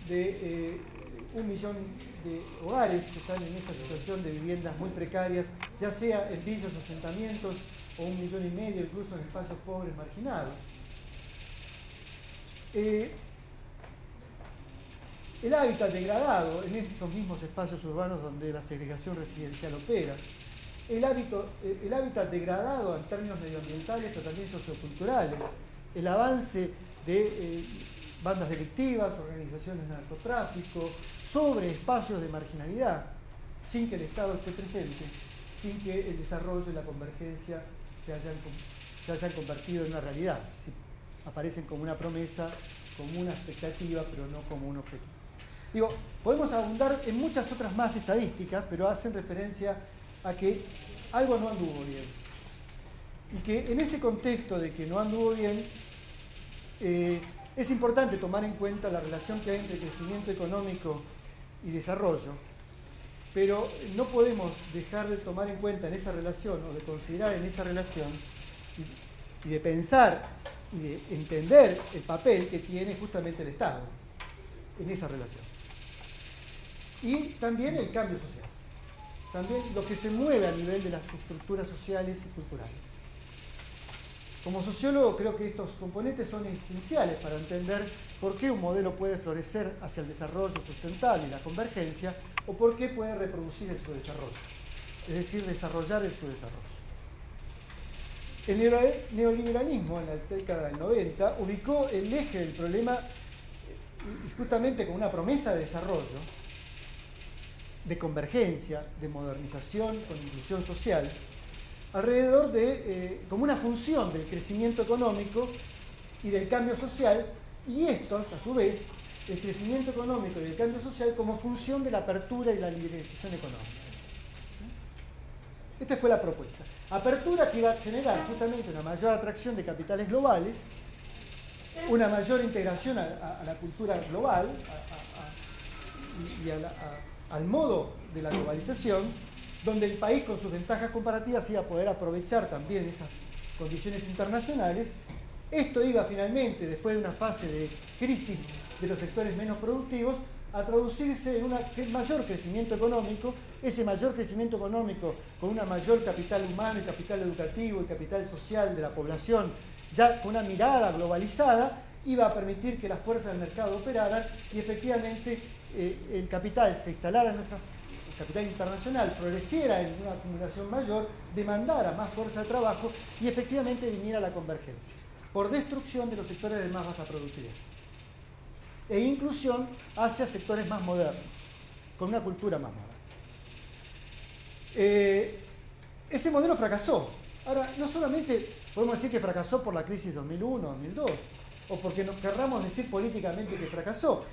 de 1 millón de hogares que están en esta situación de viviendas muy precarias, ya sea en villas o asentamientos, o 1,5 millones incluso en espacios pobres marginados. El hábitat degradado en esos mismos espacios urbanos donde la segregación residencial opera, el hábitat degradado en términos medioambientales, pero también socioculturales, el avance de bandas delictivas, organizaciones de narcotráfico, sobre espacios de marginalidad, sin que el Estado esté presente, sin que el desarrollo y la convergencia se hayan convertido en una realidad. Sí, aparecen como una promesa, como una expectativa, pero no como un objetivo. Digo, podemos abundar en muchas otras más estadísticas, pero hacen referencia a que algo no anduvo bien. Y que en ese contexto de que no anduvo bien, es importante tomar en cuenta la relación que hay entre crecimiento económico y desarrollo, pero no podemos dejar de tomar en cuenta en esa relación o de considerar en esa relación y de pensar y de entender el papel que tiene justamente el Estado en esa relación. Y también el cambio social, también lo que se mueve a nivel de las estructuras sociales y culturales. Como sociólogo creo que estos componentes son esenciales para entender por qué un modelo puede florecer hacia el desarrollo sustentable y la convergencia, o por qué puede reproducir el subdesarrollo, es decir, desarrollar el subdesarrollo. El neoliberalismo en la década del 90 ubicó el eje del problema y justamente con una promesa de desarrollo, de convergencia, de modernización con inclusión social, alrededor de, como una función del crecimiento económico y del cambio social, y estos, a su vez, el crecimiento económico y el cambio social como función de la apertura y la liberalización económica. Esta fue la propuesta. Apertura que iba a generar justamente una mayor atracción de capitales globales, una mayor integración a la cultura global y al modo de la globalización, donde el país con sus ventajas comparativas iba a poder aprovechar también esas condiciones internacionales. Esto iba finalmente, después de una fase de crisis de los sectores menos productivos, a traducirse en un mayor crecimiento económico, ese mayor crecimiento económico con una mayor capital humano y capital educativo y capital social de la población, ya con una mirada globalizada, iba a permitir que las fuerzas del mercado operaran y efectivamente el capital se instalara en nuestra capital internacional, floreciera en una acumulación mayor, demandara más fuerza de trabajo y efectivamente viniera la convergencia, por destrucción de los sectores de más baja productividad e inclusión hacia sectores más modernos, con una cultura más moderna. Ese modelo fracasó. Ahora, no solamente podemos decir que fracasó por la crisis 2001-2002, o porque nos querramos decir políticamente que fracasó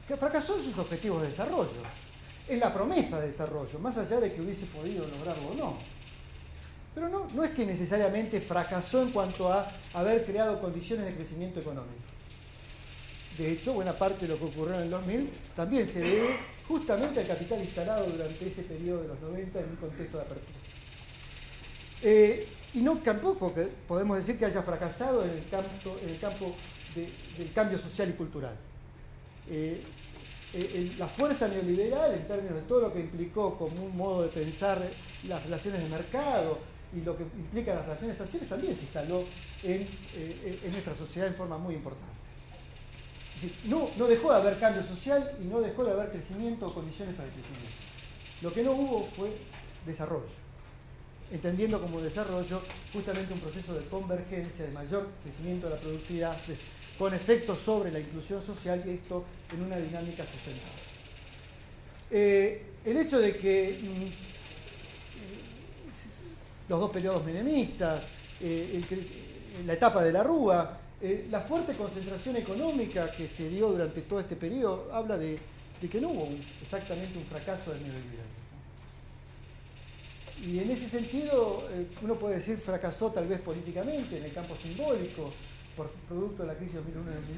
en sus objetivos de desarrollo, en la promesa de desarrollo, más allá de que hubiese podido lograrlo o no. Pero no es que necesariamente fracasó en cuanto a haber creado condiciones de crecimiento económico. De hecho, buena parte de lo que ocurrió en el 2000 también se debe justamente al capital instalado durante ese periodo de los 90 en un contexto de apertura. Y no tampoco que podemos decir que haya fracasado en el campo del cambio social y cultural. La fuerza neoliberal, en términos de todo lo que implicó como un modo de pensar las relaciones de mercado y lo que implican las relaciones sociales, también se instaló en nuestra sociedad en forma muy importante. Es decir, no dejó de haber cambio social y no dejó de haber crecimiento o condiciones para el crecimiento. Lo que no hubo fue desarrollo, entendiendo como desarrollo justamente un proceso de convergencia, de mayor crecimiento de la productividad, con efectos sobre la inclusión social y esto en una dinámica sustentable. El hecho de que los dos periodos menemistas, la etapa de la Rúa, la fuerte concentración económica que se dio durante todo este periodo habla de que no hubo exactamente un fracaso del neoliberalismo. Y en ese sentido, uno puede decir fracasó tal vez políticamente en el campo simbólico, por producto de la crisis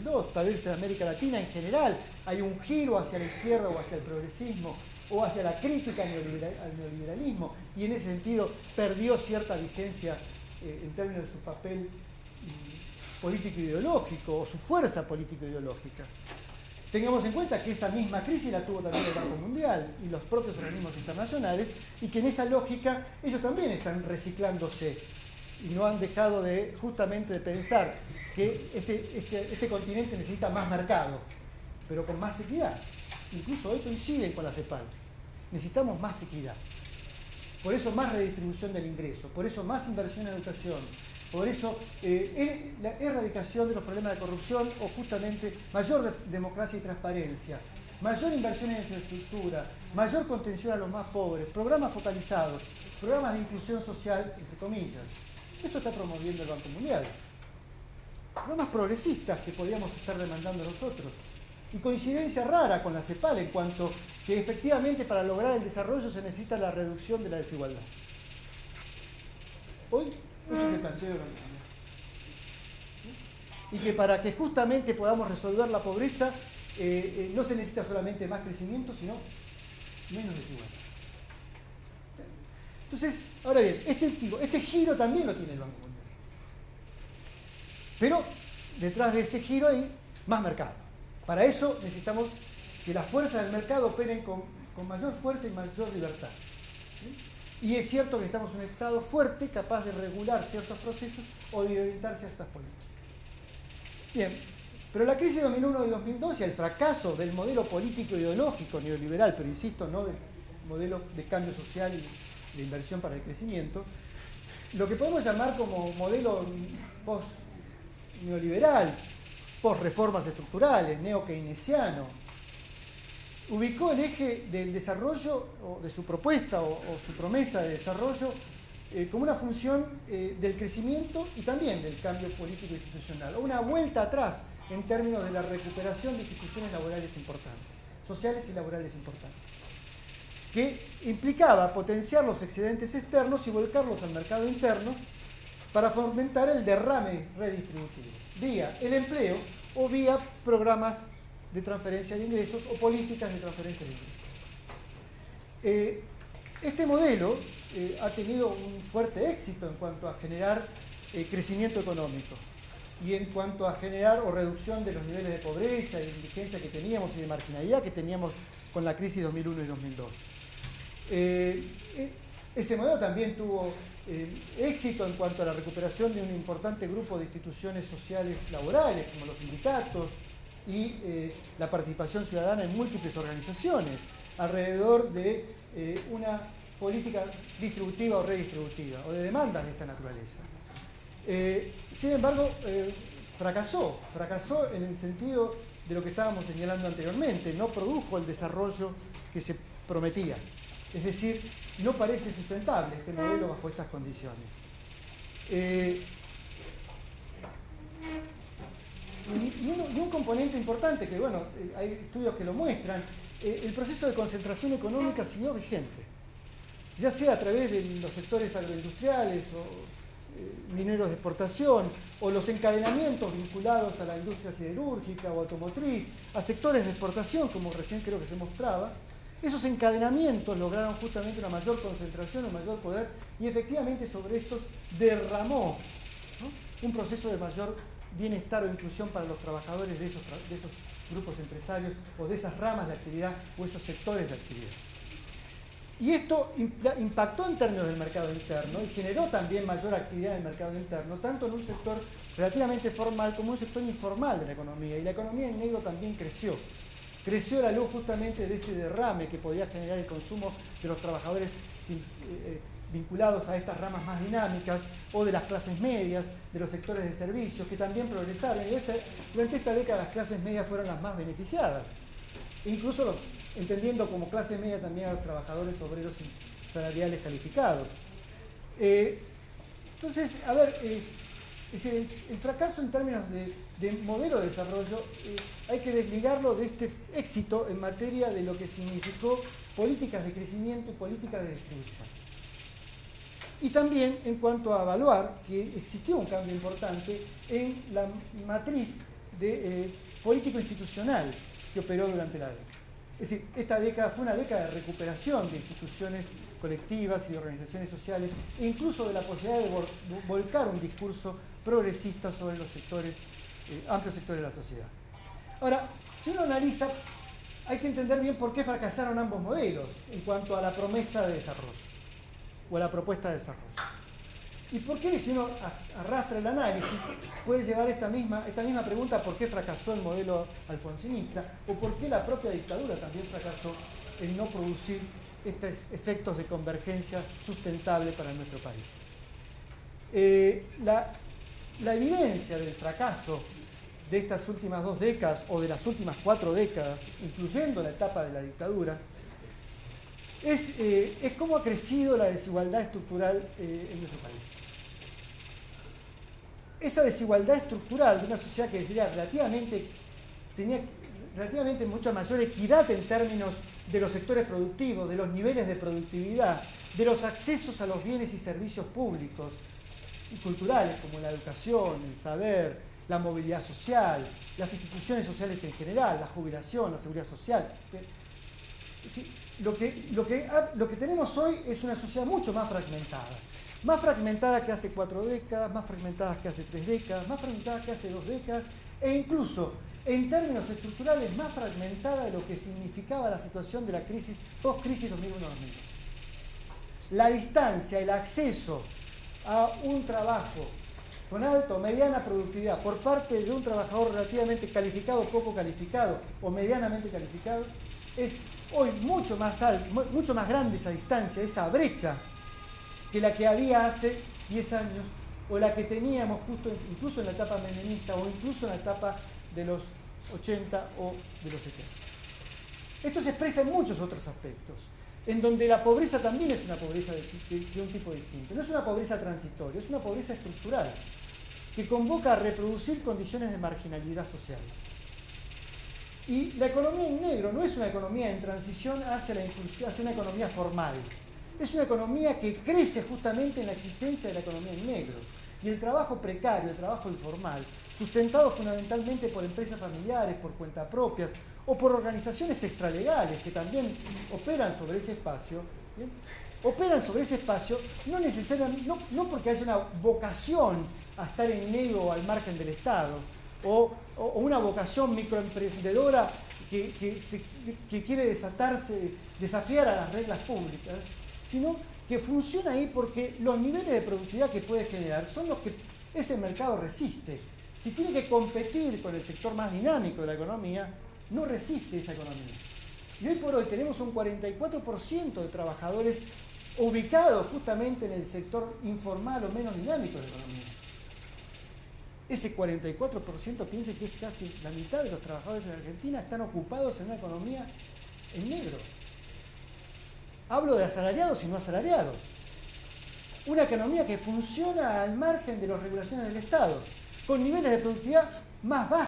2001-2002, tal vez en América Latina en general hay un giro hacia la izquierda o hacia el progresismo o hacia la crítica al neoliberalismo y en ese sentido perdió cierta vigencia en términos de su papel político-ideológico o su fuerza político-ideológica. Tengamos en cuenta que esta misma crisis la tuvo también el Banco Mundial y los propios organismos internacionales, y que en esa lógica ellos también están reciclándose y no han dejado de justamente de pensar que este continente necesita más mercado, pero con más equidad. Incluso hoy coinciden con la CEPAL. Necesitamos más equidad. Por eso más redistribución del ingreso, por eso más inversión en educación, por eso la erradicación de los problemas de corrupción o justamente mayor democracia y transparencia, mayor inversión en infraestructura, mayor contención a los más pobres, programas focalizados, programas de inclusión social, entre comillas. Esto está promoviendo el Banco Mundial. Programas progresistas que podríamos estar demandando nosotros. Y coincidencia rara con la CEPAL en cuanto que efectivamente para lograr el desarrollo se necesita la reducción de la desigualdad. Hoy ese es el planteo del Banco Mundial. Y que para que justamente podamos resolver la pobreza no se necesita solamente más crecimiento, sino menos desigualdad. Entonces, ahora bien, este giro también lo tiene el Banco Mundial. Pero detrás de ese giro hay más mercado. Para eso necesitamos que las fuerzas del mercado operen con mayor fuerza y mayor libertad. ¿Sí? Y es cierto que necesitamos un Estado fuerte, capaz de regular ciertos procesos o de orientar ciertas políticas. Bien, pero la crisis de 2001 y 2002 y el fracaso del modelo político ideológico neoliberal, pero insisto, no del modelo de cambio social y de inversión para el crecimiento, lo que podemos llamar como modelo post-neoliberal, post-reformas estructurales, neo-keynesiano, ubicó el eje del desarrollo, o de su propuesta o su promesa de desarrollo, como una función del crecimiento y también del cambio político institucional, o una vuelta atrás en términos de la recuperación de instituciones laborales importantes, sociales y laborales importantes, que implicaba potenciar los excedentes externos y volcarlos al mercado interno para fomentar el derrame redistributivo, vía el empleo o vía programas de transferencia de ingresos o políticas de transferencia de ingresos. Este modelo ha tenido un fuerte éxito en cuanto a generar crecimiento económico y en cuanto a generar o reducción de los niveles de pobreza y de indigencia que teníamos y de marginalidad que teníamos con la crisis 2001 y 2002. Ese modelo también tuvo éxito en cuanto a la recuperación de un importante grupo de instituciones sociales laborales, como los sindicatos y la participación ciudadana en múltiples organizaciones, alrededor de una política distributiva o redistributiva, o de demandas de esta naturaleza. Sin embargo, fracasó en el sentido de lo que estábamos señalando anteriormente, no produjo el desarrollo que se prometía. Es decir, no parece sustentable este modelo bajo estas condiciones. Y un componente importante, que bueno, hay estudios que lo muestran, el proceso de concentración económica siguió vigente, ya sea a través de los sectores agroindustriales o mineros de exportación, o los encadenamientos vinculados a la industria siderúrgica o automotriz, a sectores de exportación, como recién creo que se mostraba. Esos encadenamientos lograron justamente una mayor concentración, un mayor poder, y efectivamente sobre estos derramó, ¿no?, un proceso de mayor bienestar o inclusión para los trabajadores de esos grupos empresarios o de esas ramas de actividad o esos sectores de actividad. Y esto impactó en términos del mercado interno y generó también mayor actividad en el mercado interno, tanto en un sector relativamente formal como en un sector informal de la economía. Y la economía en negro también creció. Creció a la luz justamente de ese derrame que podía generar el consumo de los trabajadores vinculados a estas ramas más dinámicas, o de las clases medias, de los sectores de servicios, que también progresaron. Y durante esta década las clases medias fueron las más beneficiadas. Incluso entendiendo como clase media también a los trabajadores obreros y salariales calificados. Entonces, a ver, es decir, el fracaso en términos de modelo de desarrollo hay que desligarlo de este éxito en materia de lo que significó políticas de crecimiento y políticas de distribución. Y también en cuanto a evaluar que existió un cambio importante en la matriz de político institucional que operó durante la década. Es decir, esta década fue una década de recuperación de instituciones colectivas y de organizaciones sociales, e incluso de la posibilidad de volcar un discurso progresista sobre los sectores, amplios sectores de la sociedad. Ahora, Si uno analiza, hay que entender bien por qué fracasaron ambos modelos en cuanto a la promesa de desarrollo o a la propuesta de desarrollo. ¿Y por qué, si uno arrastra el análisis, puede llevar esta misma pregunta, por qué fracasó el modelo alfonsinista o por qué la propia dictadura también fracasó en no producir estos efectos de convergencia sustentable para nuestro país? La evidencia del fracaso de estas últimas 2 décadas o de las últimas 4 décadas, incluyendo la etapa de la dictadura, es cómo ha crecido la desigualdad estructural en nuestro país. Esa desigualdad estructural de una sociedad que tenía relativamente mucha mayor equidad en términos de los sectores productivos, de los niveles de productividad, de los accesos a los bienes y servicios públicos y culturales como la educación, el saber, la movilidad social, las instituciones sociales en general, la jubilación, la seguridad social. Sí, lo que tenemos hoy es una sociedad mucho más fragmentada que hace 4 décadas, más fragmentada que hace 3 décadas, más fragmentada que hace 2 décadas, e incluso en términos estructurales más fragmentada de lo que significaba la situación de la crisis, post-crisis 2001-2002. La distancia, el acceso a un trabajo con alta o mediana productividad por parte de un trabajador relativamente calificado, poco calificado o medianamente calificado, es hoy mucho más grande esa distancia, esa brecha, que la que había hace 10 años o la que teníamos incluso en la etapa menemista o incluso en la etapa de los 80 o de los 70. Esto se expresa en muchos otros aspectos, en donde la pobreza también es una pobreza de un tipo distinto. No es una pobreza transitoria, es una pobreza estructural, que convoca a reproducir condiciones de marginalidad social. Y la economía en negro no es una economía en transición hacia una economía formal. Es una economía que crece justamente en la existencia de la economía en negro. Y el trabajo precario, el trabajo informal, sustentado fundamentalmente por empresas familiares, por cuentapropias o por organizaciones extralegales que también operan sobre ese espacio, ¿bien? Operan sobre ese espacio no porque haya una vocación a estar en negro o al margen del Estado, o una vocación microemprendedora que quiere desafiar a las reglas públicas, sino que funciona ahí porque los niveles de productividad que puede generar son los que ese mercado resiste. Si tiene que competir con el sector más dinámico de la economía, no resiste esa economía. Y hoy por hoy tenemos un 44% de trabajadores ubicados justamente en el sector informal o menos dinámico de la economía. Ese 44% piense que es casi la mitad de los trabajadores en Argentina están ocupados en una economía en negro. Hablo de asalariados y no asalariados. Una economía que funciona al margen de las regulaciones del Estado, con niveles de productividad más bajos.